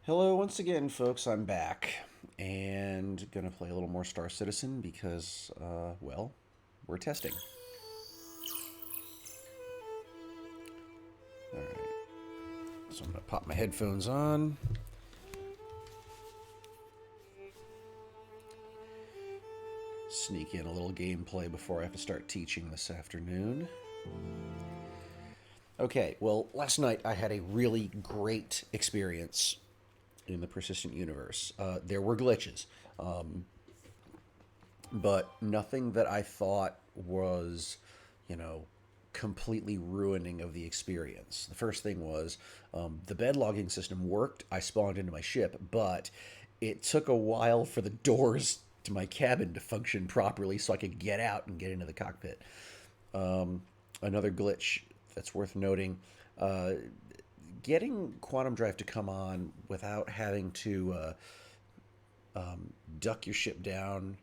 Hello, once again, folks. I'm back and gonna play a little more Star Citizen because, well, we're testing. All right, so I'm gonna pop my headphones on, sneak in a little gameplay before I have to start teaching this afternoon. Okay, well, last night I had a really great experience in the persistent universe. There were glitches, but nothing that I thought was, you know, completely ruining of the experience. The first thing was the bed logging system worked. I spawned into my ship, but it took a while for the doors to my cabin to function properly so I could get out and get into the cockpit. Another glitch that's worth noting, uh, getting quantum drive to come on without having to duck your ship down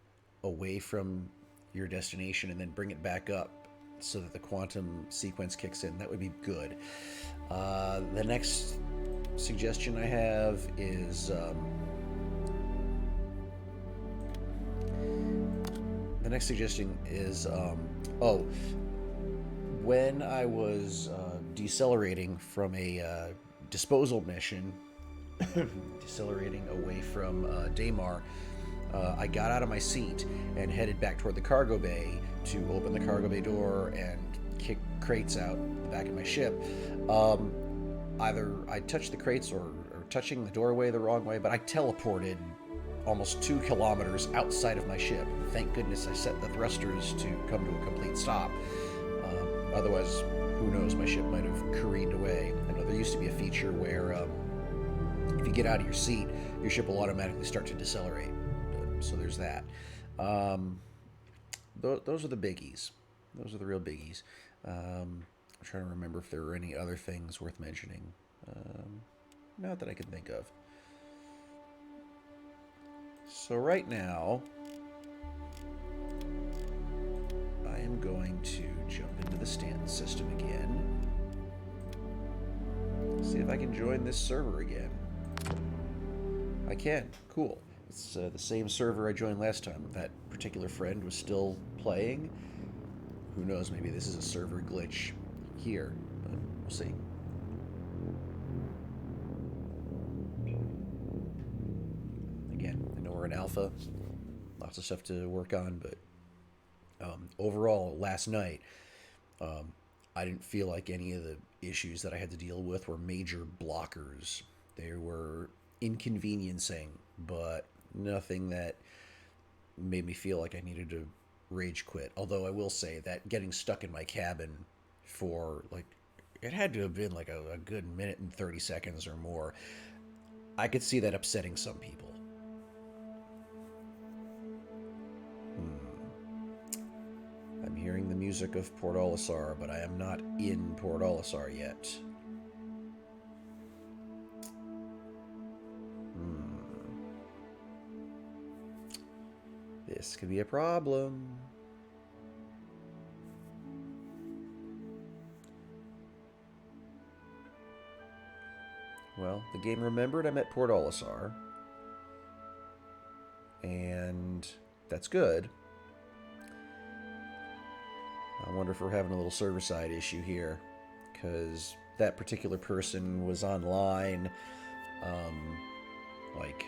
away from your destination and then bring it back up so that the quantum sequence kicks in. That would be good. The next suggestion I have is the next suggestion is oh, when I was decelerating from a disposal mission, decelerating away from Daymar, I got out of my seat and headed back toward the cargo bay to open the cargo bay door and kick crates out the back of my ship. Um, Either I touched the crates or touching the doorway the wrong way, but I teleported almost 2 kilometers outside of my ship. Thank goodness I set the thrusters to come to a complete stop. Otherwise, who knows, my ship might have careened away. I know there used to be a feature where if you get out of your seat, your ship will automatically start to decelerate. So there's that. Um, those are the biggies. Those are the real biggies. I'm trying to remember if there were any other things worth mentioning. Um, Not that I can think of. So right now, I am going to jump into the Stanton system again. See if I can join this server again. I can. Cool. It's the same server I joined last time. That particular friend was still playing. Who knows? Maybe this is a server glitch here, but we'll see. Again, I know we're in alpha. Lots of stuff to work on, but overall, last night, I didn't feel like any of the issues that I had to deal with were major blockers. They were inconveniencing, but nothing that made me feel like I needed to rage quit. Although I will say that getting stuck in my cabin for like it had to have been like a good minute and 30 seconds or more. I could see that upsetting some people. Hmm. I'm hearing the music of Port Olisar, but I am not in Port Olisar yet. Hmm. This could be a problem. Well, the game remembered I'm at Port Olisar, and that's good. I wonder if we're having a little server side issue here, because that particular person was online um, like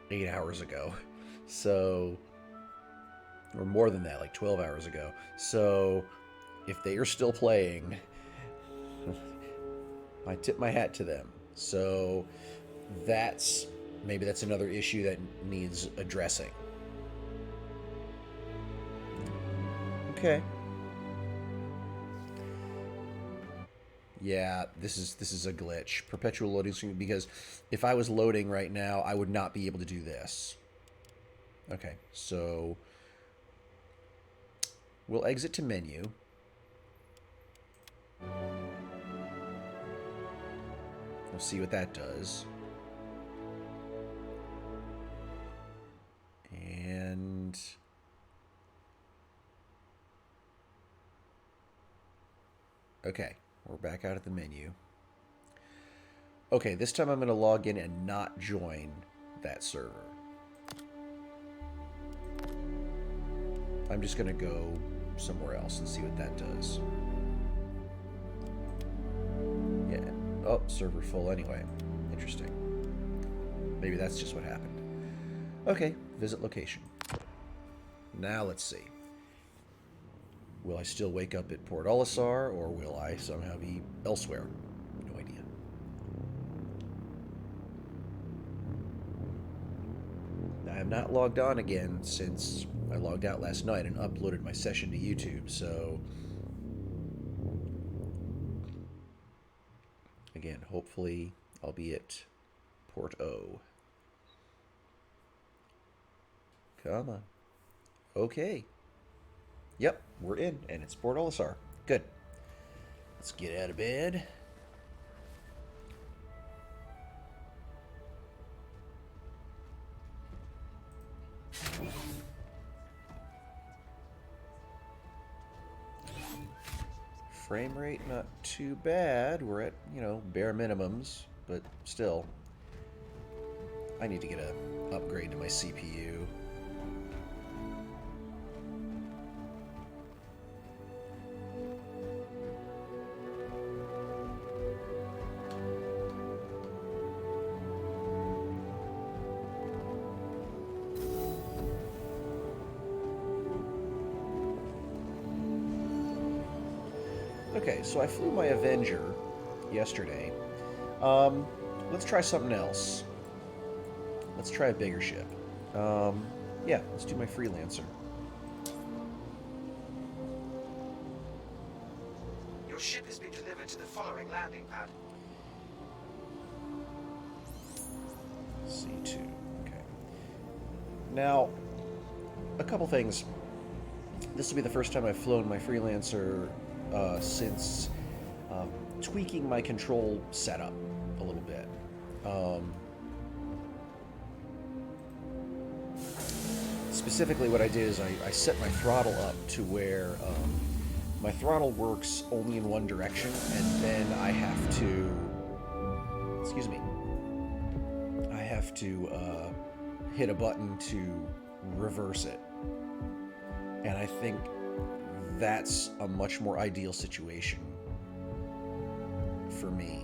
8 hours ago. So, or more than that, like 12 hours ago. So, if they are still playing, I tip my hat to them. So, that's maybe that's another issue that needs addressing. Okay. Yeah, this is a glitch. Perpetual loading screen because if I was loading right now, I would not be able to do this. Okay, so we'll exit to menu. We'll see what that does. And okay, we're back out at the menu. Okay, this time I'm going to log in and not join that server. I'm just going to go somewhere else and see what that does. Yeah. Oh, server full anyway. Interesting. Maybe that's just what happened. Okay, visit location. Now let's see. Will I still wake up at Port Olisar, or will I somehow be elsewhere? No idea. I have not logged on again since I logged out last night and uploaded my session to YouTube, so... Again, hopefully I'll be at Port O. Come on. Okay. Yep, we're in, and it's Port Olisar. Good. Let's get out of bed. Frame rate not too bad. We're at, you know, bare minimums, but still. I need to get an upgrade to my CPU. Okay, so I flew my Avenger yesterday. Let's try something else. Let's try a bigger ship. Yeah, let's do my Freelancer. Your ship has been delivered to the following landing pad. C2, okay. Now, a couple things. This will be the first time I've flown my Freelancer since tweaking my control setup a little bit. Specifically, what I did is I set my throttle up to where my throttle works only in one direction, and then I have to, excuse me, I have to hit a button to reverse it. And I think that's a much more ideal situation for me.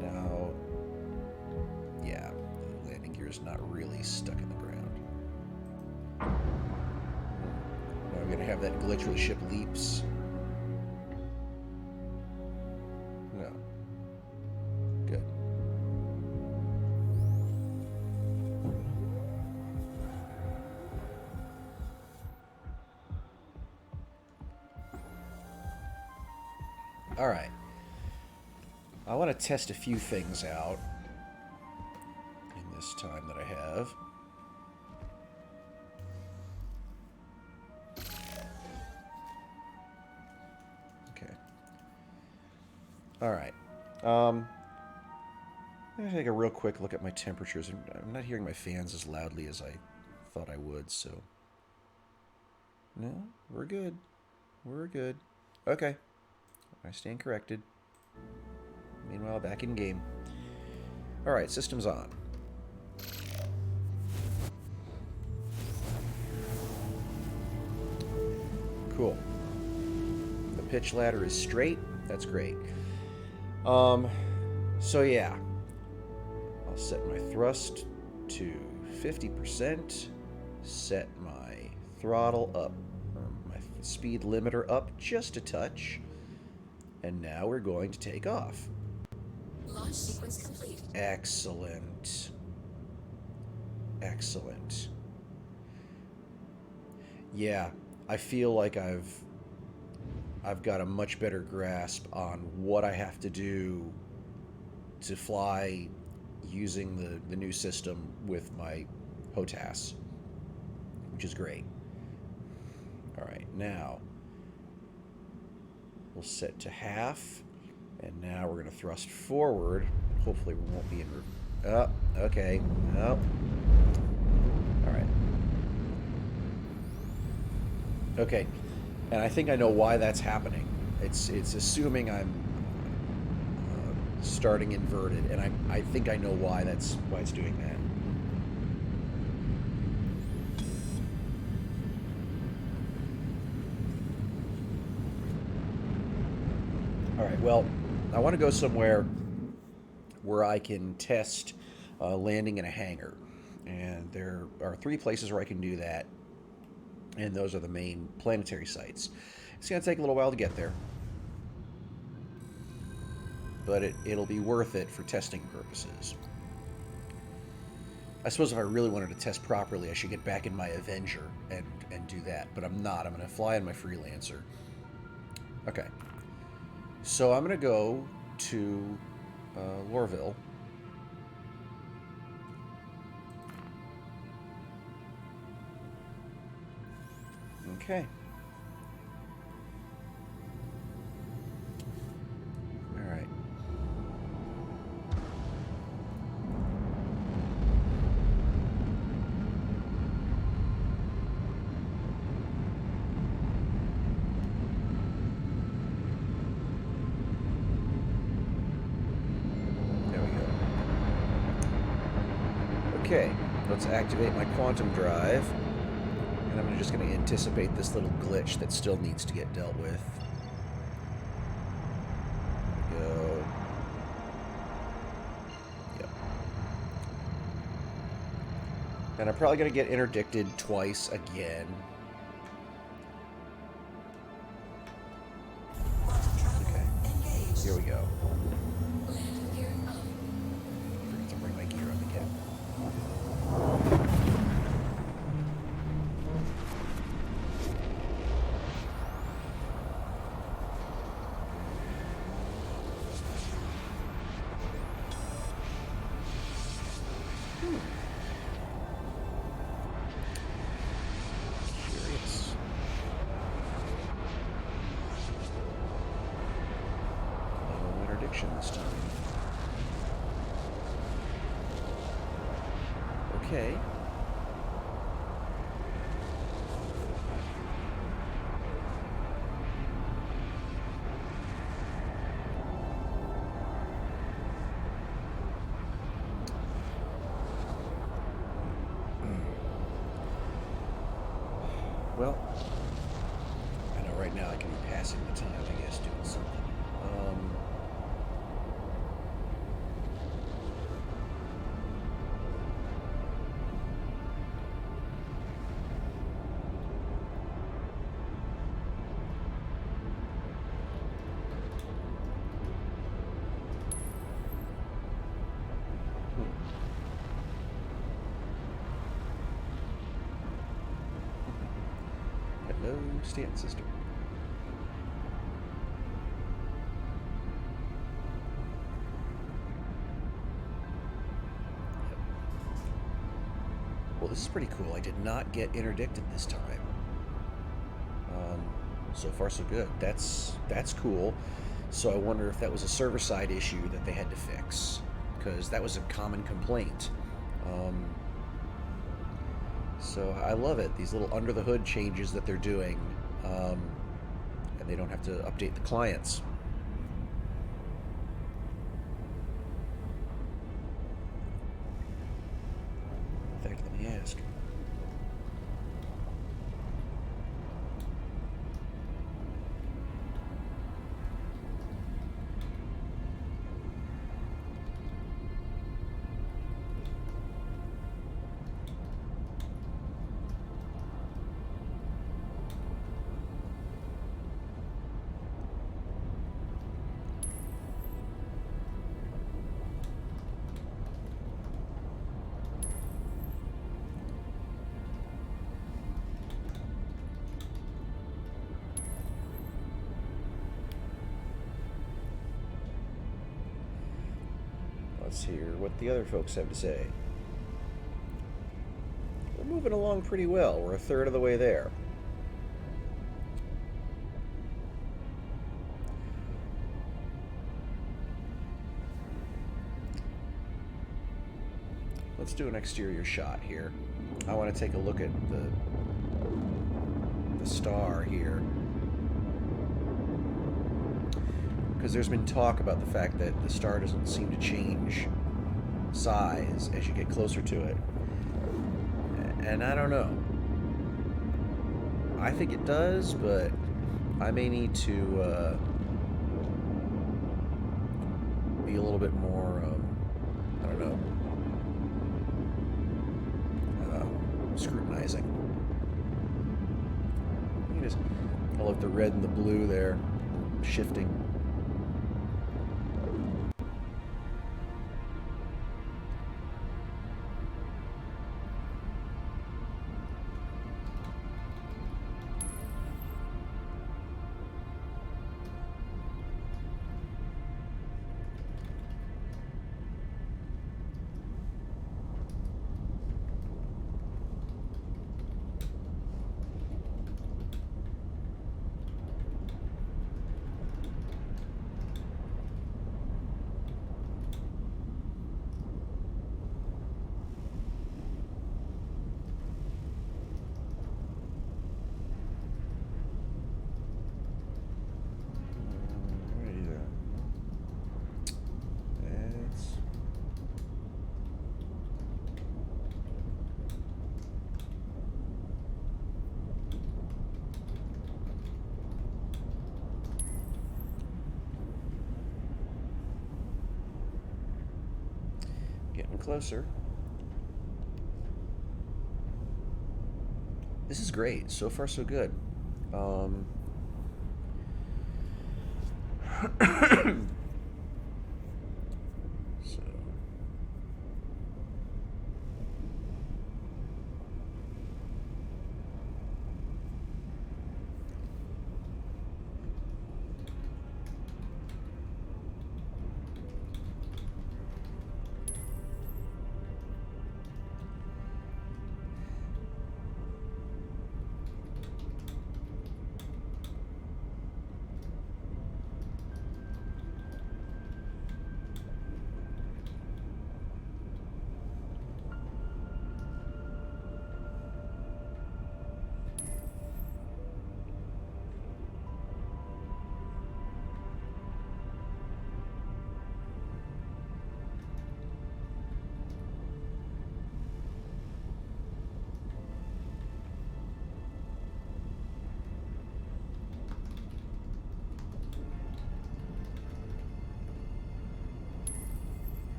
Now, yeah, the landing gear is not really stuck in the ground. Now I'm gonna have that glitch where the ship leaps. No. Good. All right. I want to test a few things out in this time that I have. Okay. All right. I'm going to take a real quick look at my temperatures. I'm not hearing my fans as loudly as I thought I would, so... No, we're good. We're good. Okay. I stand corrected. Meanwhile, back in game. Alright, systems on. Cool. The pitch ladder is straight. That's great. So yeah. I'll set my thrust to 50%. Set my throttle up, or my speed limiter up just a touch. And now we're going to take off. Launch sequence complete. Excellent. Excellent. Yeah, I feel like I've got a much better grasp on what I have to do to fly using the new system with my HOTAS, which is great. All right, now we'll set to half, and now we're going to thrust forward. Hopefully we won't be in... Oh, okay. Oh. All right. Okay, and I think I know why that's happening. It's assuming I'm starting inverted, and I think I know why it's doing that. All right, well, I want to go somewhere where I can test landing in a hangar, and there are 3 places where I can do that, and those are the main planetary sites. It's going to take a little while to get there, but it'll be worth it for testing purposes. I suppose if I really wanted to test properly, I should get back in my Avenger and do that, but I'm not. I'm going to fly in my Freelancer. Okay. So I'm going to go to Lorville. Okay. All right. There we go. Okay, let's activate my quantum drive. And I'm just going to anticipate this little glitch that still needs to get dealt with. There we go. Yep. And I'm probably going to get interdicted twice again. Okay. Here we go. Landing gear up. Forget to bring my gear up again. Curious. No interdiction this time. Okay. Well, I know right now I can be passing the time, I guess, doing something. Hello, stand sister. Yep. Well, this is pretty cool. I did not get interdicted this time. So far, so good. That's cool. So I wonder if that was a server-side issue that they had to fix, because that was a common complaint. So I love it. These little under-the-hood changes that they're doing, and they don't have to update the clients. In fact, let me ask. Let's hear what the other folks have to say. We're moving along pretty well. We're a third of the way there. Let's do an exterior shot here. I want to take a look at the star here, because there's been talk about the fact that the star doesn't seem to change size as you get closer to it. And I don't know. I think it does, but I may need to be a little bit more, I don't know, scrutinizing. You just, I love the red and the blue there, shifting. Getting closer. This is great. So far, so good.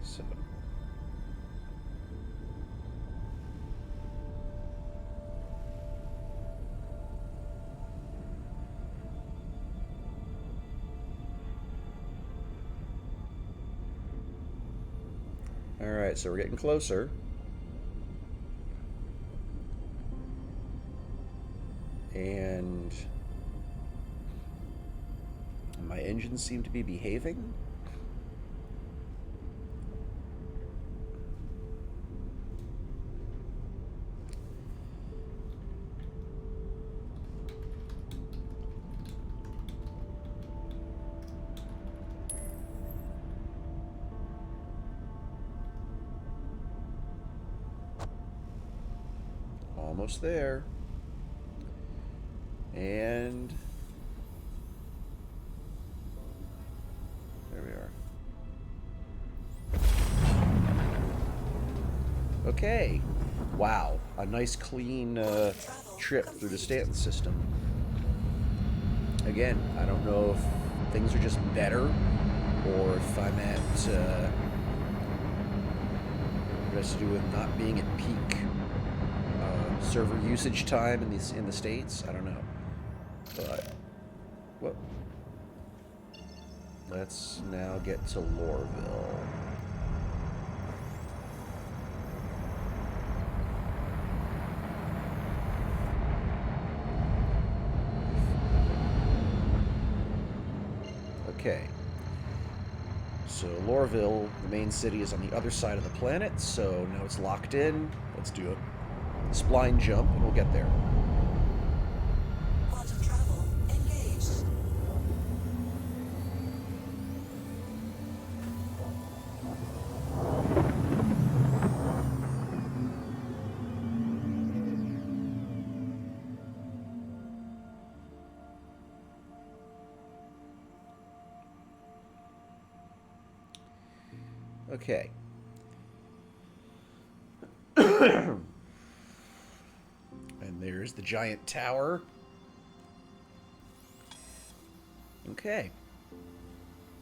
So. All right, so we're getting closer. And my engines seem to be behaving. Almost there. And there we are. Okay. Wow. A nice clean trip through the Stanton system. Again, I don't know if things are just better or if I'm at what has to do with not being at peak server usage time in the States. I don't know. But whoop. Let's now get to Lorville. Okay. Lorville, the main city, is on the other side of the planet, so now it's locked in. Let's do a spline jump, and we'll get there. Quantum travel engaged. Okay. And there's the giant tower. Okay.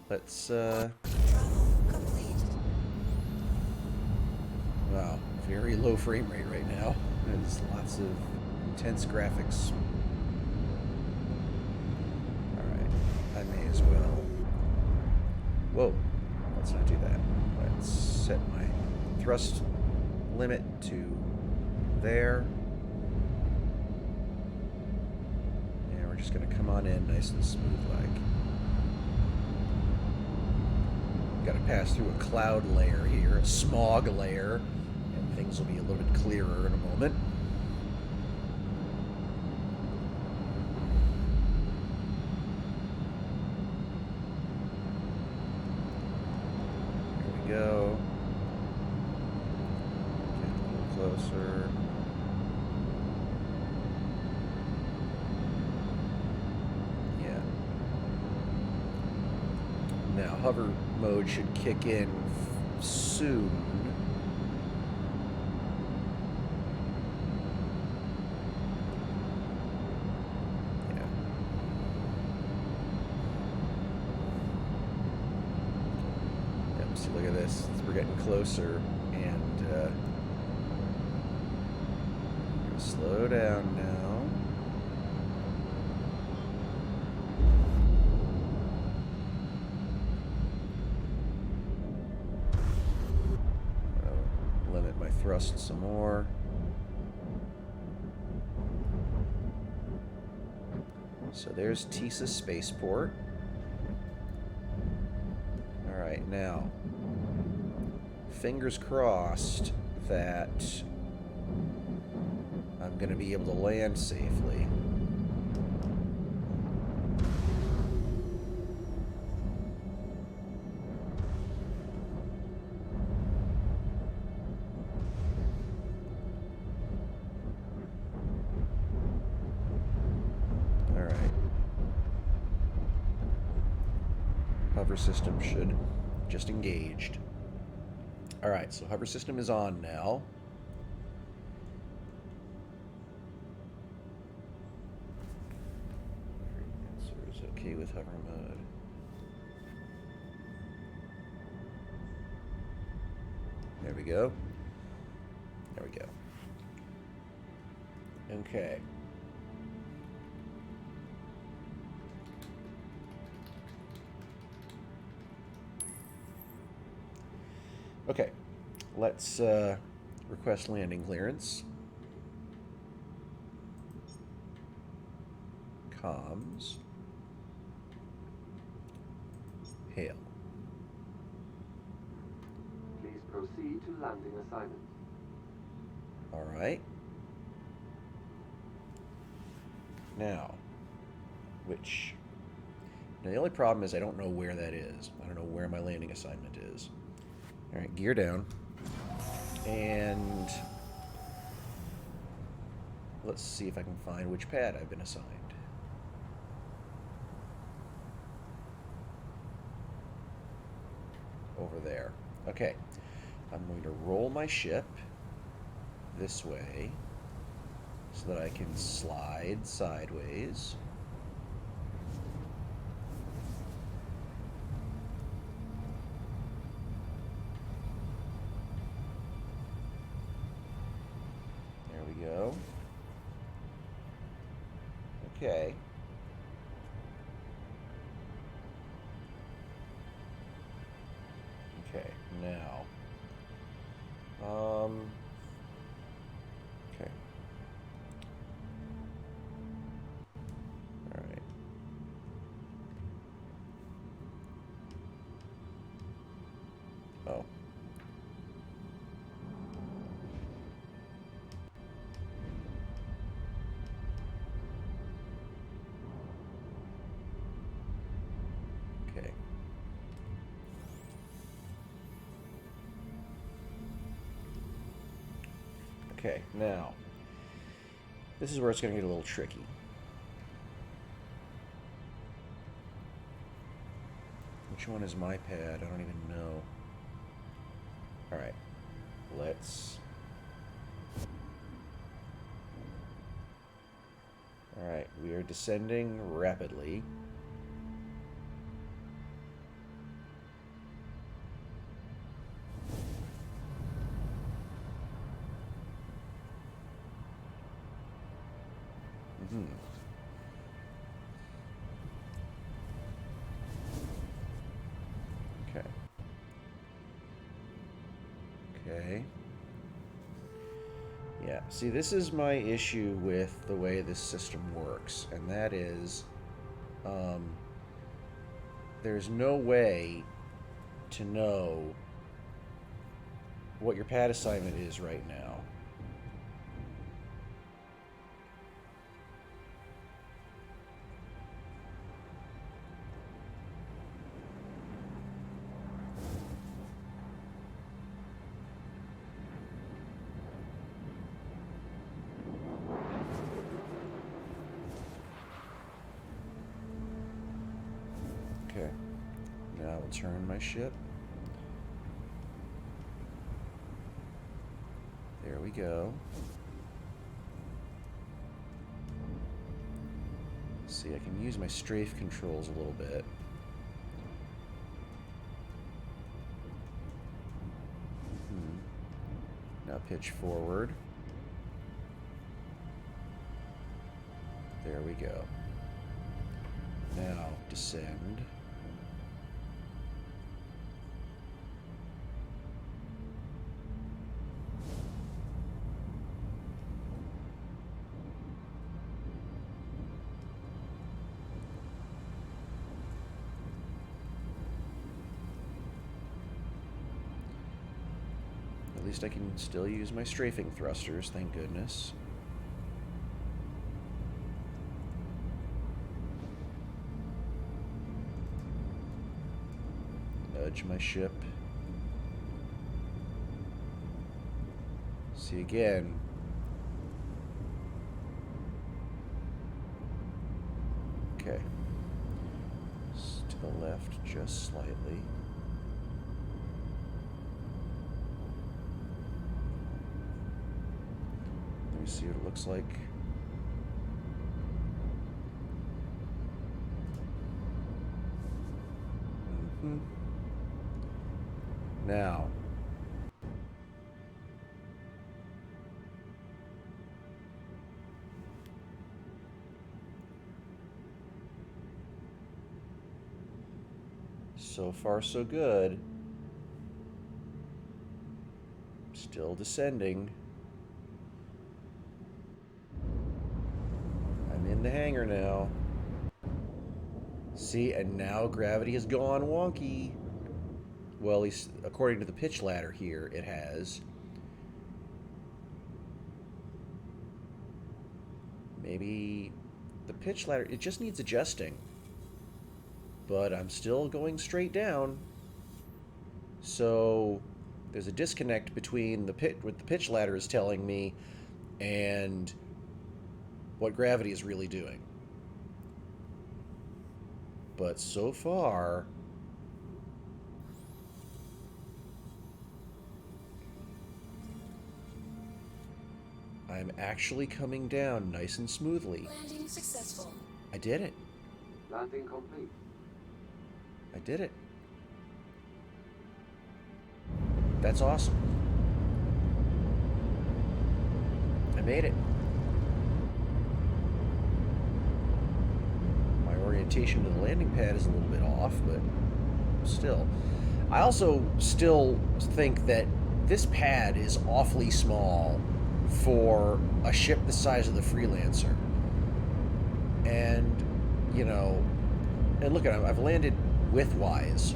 Let's, Travel complete. wow, very low frame rate right now. There's lots of intense graphics. Alright, I may as well. Whoa, let's not do that. Let's set my thrust limit to there. And we're just going to come on in nice and smooth like. Got to pass through a cloud layer here, a smog layer, and things will be a little bit clearer in a moment. Here we go. Get a little closer. Yeah. Now, hover mode should kick in soon. Yeah. Yep, see, look at this. We're getting closer, and slow down now. Limit my thrust some more. So there's Tisa Spaceport. Alright, now, fingers crossed that I'm going to be able to land safely. Hover system should just engaged. Alright, so hover system is on now. Answer is okay with hover mode. There we go. There we go. Okay. Okay, let's request landing clearance. Comms. Hail. Please proceed to landing assignment. All right. Now, now the only problem is I don't know where that is. I don't know where my landing assignment is. All right, gear down. And let's see if I can find which pad I've been assigned. Over there. Okay. I'm going to roll my ship this way so that I can slide sideways. There we go. Okay. Okay, now. Okay. All right. Oh. Okay. Okay, now, this is where it's going to get a little tricky. Which one is my pad? I don't even know. Alright, let's... Alright, we are descending rapidly. Okay. Okay. Yeah, see, this is my issue with the way this system works, and that is, there's no way to know what your pad assignment is right now. Okay, now I'll turn my ship. There we go. See, I can use my strafe controls a little bit. Now pitch forward. There we go. Now descend. At least I can still use my strafing thrusters, thank goodness. Nudge my ship. See again. Okay. To the left just slightly. Let me see what it looks like. Now, so far so good. Still descending. I'm in the hangar now. See, and now gravity has gone wonky. Well, at least according to the pitch ladder here, it has. Maybe the pitch ladder, it just needs adjusting. But I'm still going straight down. So there's a disconnect between what the pitch ladder is telling me and what gravity is really doing. But so far, I'm actually coming down nice and smoothly. Landing successful. I did it. Landing complete. I did it. That's awesome. I made it. My orientation to the landing pad is a little bit off, but still. I also still think that this pad is awfully small for a ship the size of the Freelancer. And, you know, and look at it, I've landed widthwise.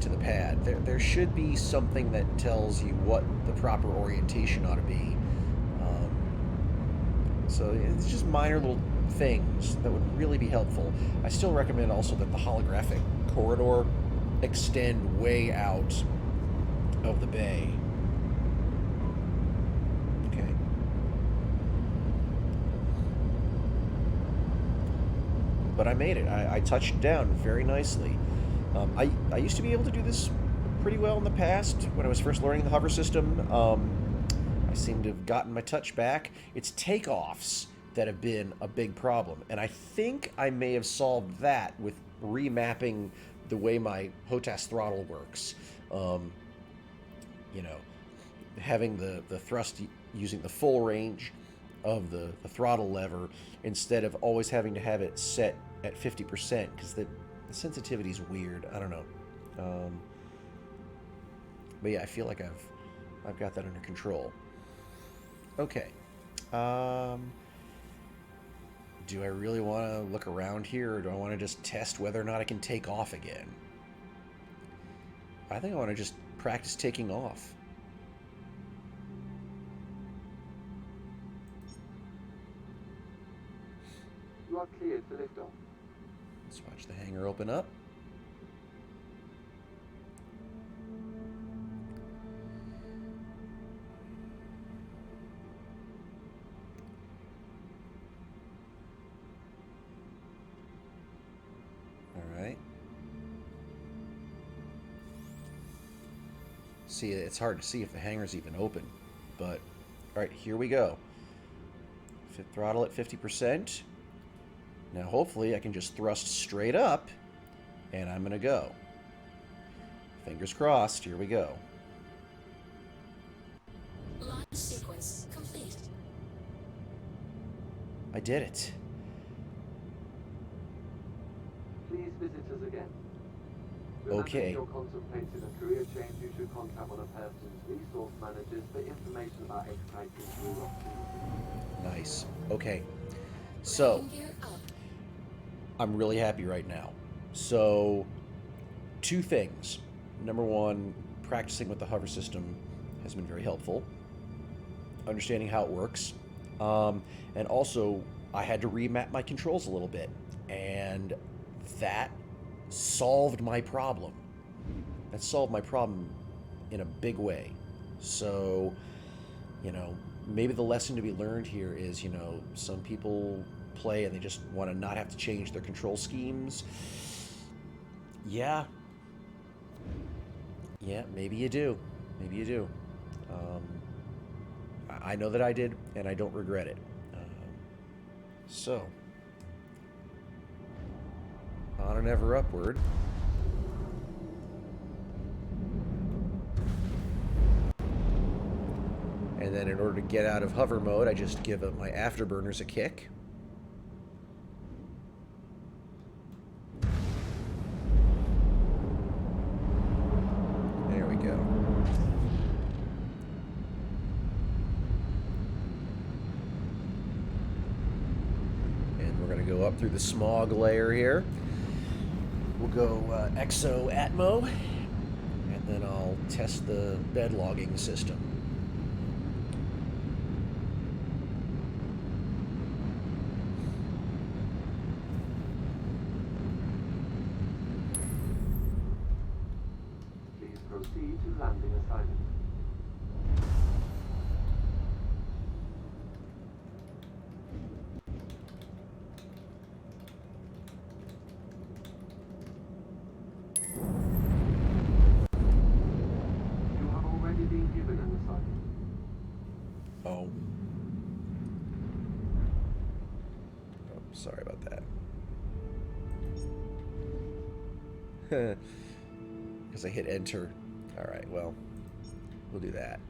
to the pad. There should be something that tells you what the proper orientation ought to be. So it's just minor little things that would really be helpful. I still recommend also that the holographic corridor extend way out of the bay. Okay. But I made it. I touched down very nicely. I used to be able to do this pretty well in the past when I was first learning the hover system. I seem to have gotten my touch back. It's takeoffs that have been a big problem, and I think I may have solved that with remapping the way my HOTAS throttle works. You know, having the thrust using the full range of the throttle lever instead of always having to have it set at 50%, because the sensitivity is weird. I don't know. But yeah, I feel like I've got that under control. Okay. Do I really want to look around here, or do I want to just test whether or not I can take off again? I think I want to just practice taking off. You are cleared for liftoff. Let's watch the hangar open up. Alright. See, it's hard to see if the hangar's even open, but alright, here we go. Throttle at 50%. Now hopefully I can just thrust straight up, and I'm gonna go. Fingers crossed, here we go. Launch sequence complete. I did it. Please visit us again. Okay. If you're contemplating a career change, you should contact one of Hurston's resource managers for information about exciting career opportunities. Nice. Okay. So, Gear up. I'm really happy right now. So, two things. Number one, practicing with the hover system has been very helpful. Understanding how it works. And also, I had to remap my controls a little bit. And that solved my problem. That solved my problem in a big way. So, you know, maybe the lesson to be learned here is, you know, some people play and they just want to not have to change their control schemes. Yeah, maybe you do. Maybe you do. I know that I did, and I don't regret it. So, on and ever upward. And then in order to get out of hover mode, I just give my afterburners a kick. There we go. And we're going to go up through the smog layer here. We'll go Exo Atmo, and then I'll test the bed logging system. Please proceed to landing assignment. You have already been given an assignment. Oh. Oh, sorry about that. Because I hit enter. Alright, well, we'll do that.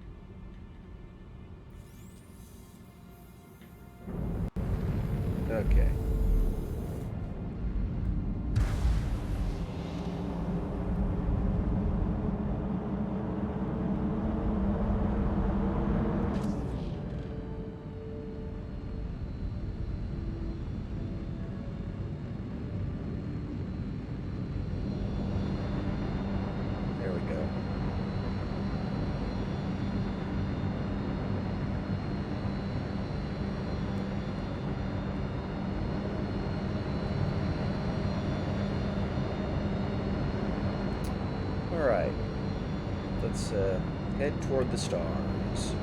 Okay. let's head toward the stars.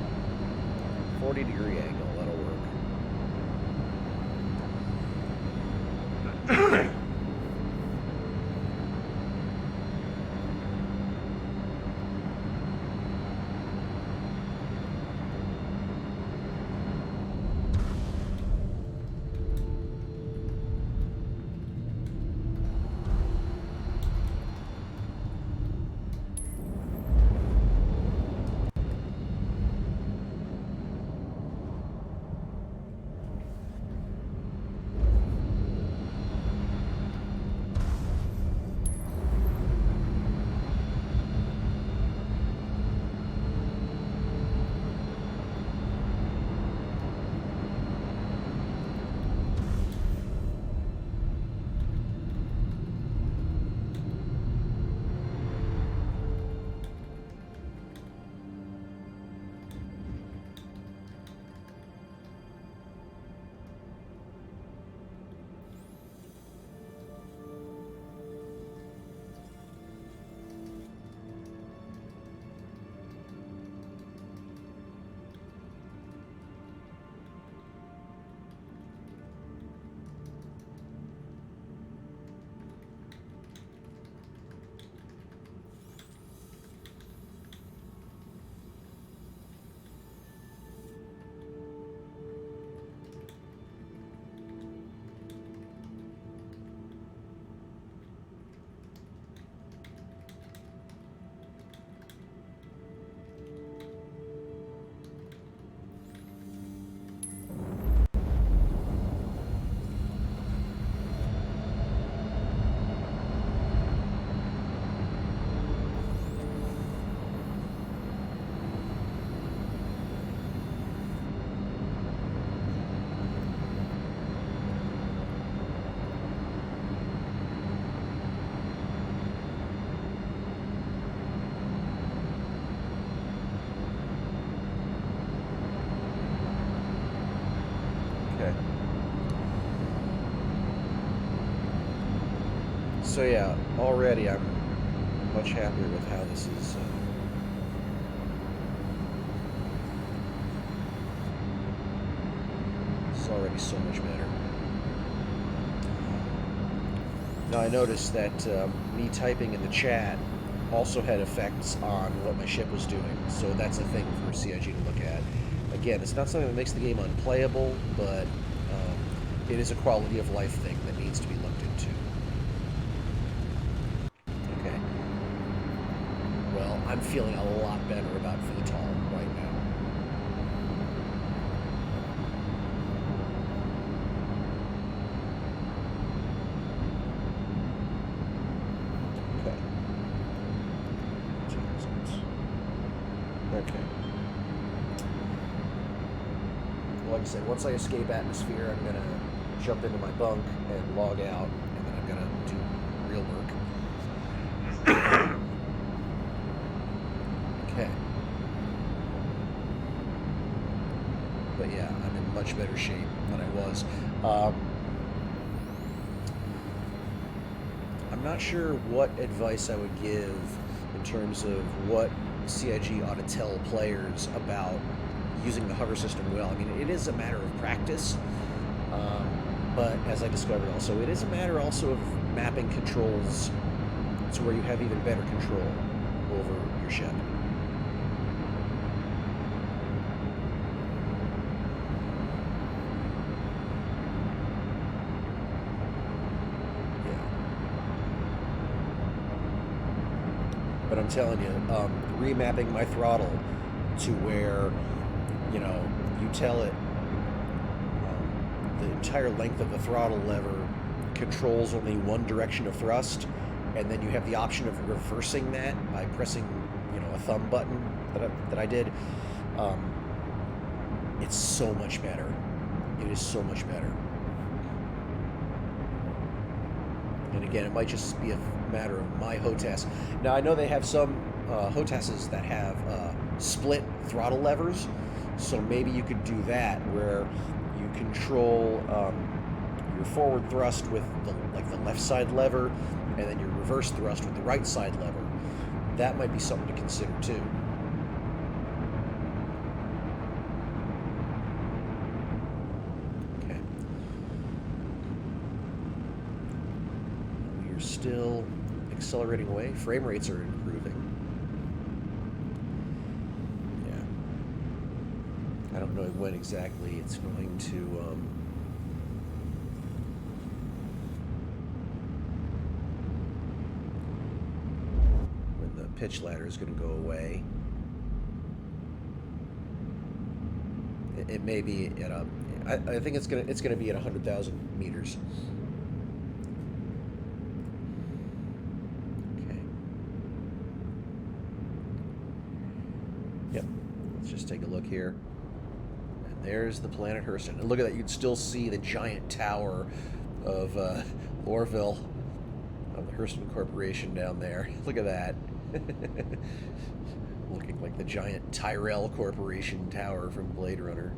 40-degree angle, that'll work. So yeah, already I'm much happier with how this is. It's already so much better. Now I noticed that me typing in the chat also had effects on what my ship was doing, so that's a thing for CIG to look at. Again, it's not something that makes the game unplayable, but it is a quality of life thing that needs to be looked into. Okay. Well, I'm feeling a lot better about VTOL right now. Okay. Well, like I said, once I escape atmosphere, I'm gonna jump into my bunk and log out, and then I'm gonna do real work. Okay. But yeah, I'm in much better shape than I was. I'm not sure what advice I would give in terms of what CIG ought to tell players about using the hover system well. I mean, it is a matter of practice, but as I discovered also, it is a matter also of mapping controls to where you have even better control over your ship. Yeah. But I'm telling you, remapping my throttle to where, you know, you tell it the entire length of the throttle lever controls only one direction of thrust, and then you have the option of reversing that by pressing, you know, a thumb button that I did. It's so much better. It is so much better. And again, it might just be a matter of my HOTAS. Now, I know they have some HOTASes that have split throttle levers, so maybe you could do that where you control your forward thrust with the left side lever, and then your reverse thrust with the right side lever. that might be something to consider too. Okay. We're still accelerating away. Frame rates are improving. Yeah. I don't know when exactly it's going to when the pitch ladder is going to go away. It may be at a. I think it's gonna be at 100,000 meters. Okay. Yep. Let's just take a look here. And there's the planet Hurston. And look at that. You can still see the giant tower of Lorville, of the Hurston Corporation down there. Look at that. Looking like the giant Tyrell Corporation tower from Blade Runner.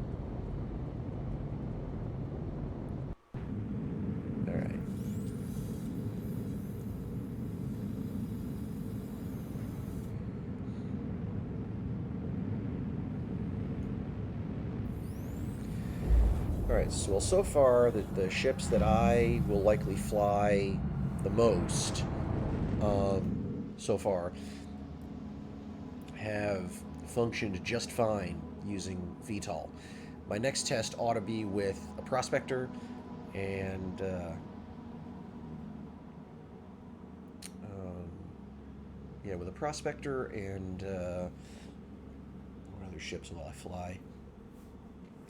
Alright. Alright, so far, the ships that I will likely fly the most, so far, have functioned just fine using VTOL. My next test ought to be with a prospector and yeah, with a prospector and what other ships will I fly?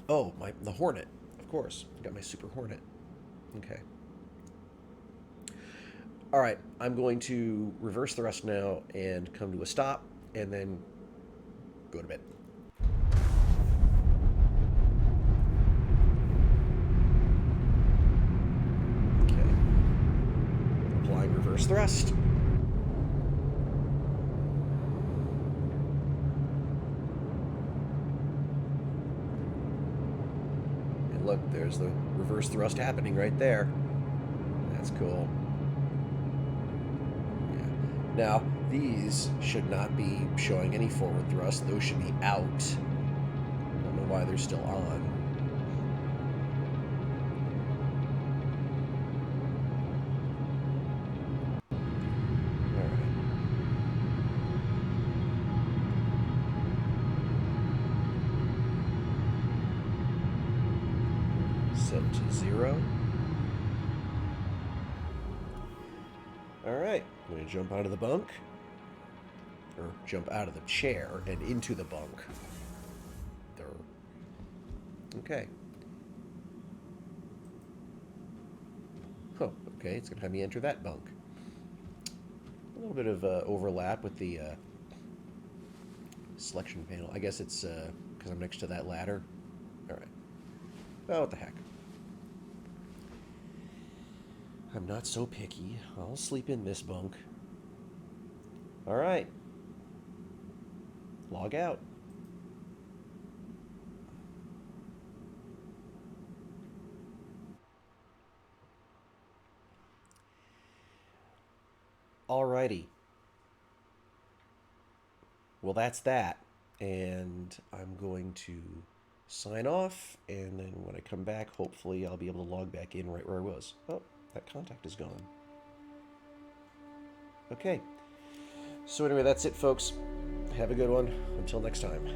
Oh, the Hornet, of course. I got my Super Hornet. Okay. All right, I'm going to reverse thrust now and come to a stop, and then go to bed. Okay. Applying reverse thrust. And look, there's the reverse thrust happening right there. That's cool. Yeah. Now, these should not be showing any forward thrust. Those should be out. I don't know why they're still on. Alright. Set to 0. Alright, I'm going to jump out of the bunk. Or jump out of the chair and into the bunk. There. Okay. Oh, okay, it's going to have me enter that bunk. A little bit of overlap with the selection panel. I guess it's because I'm next to that ladder. Alright. Oh, what the heck. I'm not so picky. I'll sleep in this bunk. Alright. Log out. Alrighty. Well, that's that. And I'm going to sign off, and then when I come back, hopefully I'll be able to log back in right where I was. Oh, that contact is gone. Okay. So anyway, that's it, folks. Have a good one. Until next time.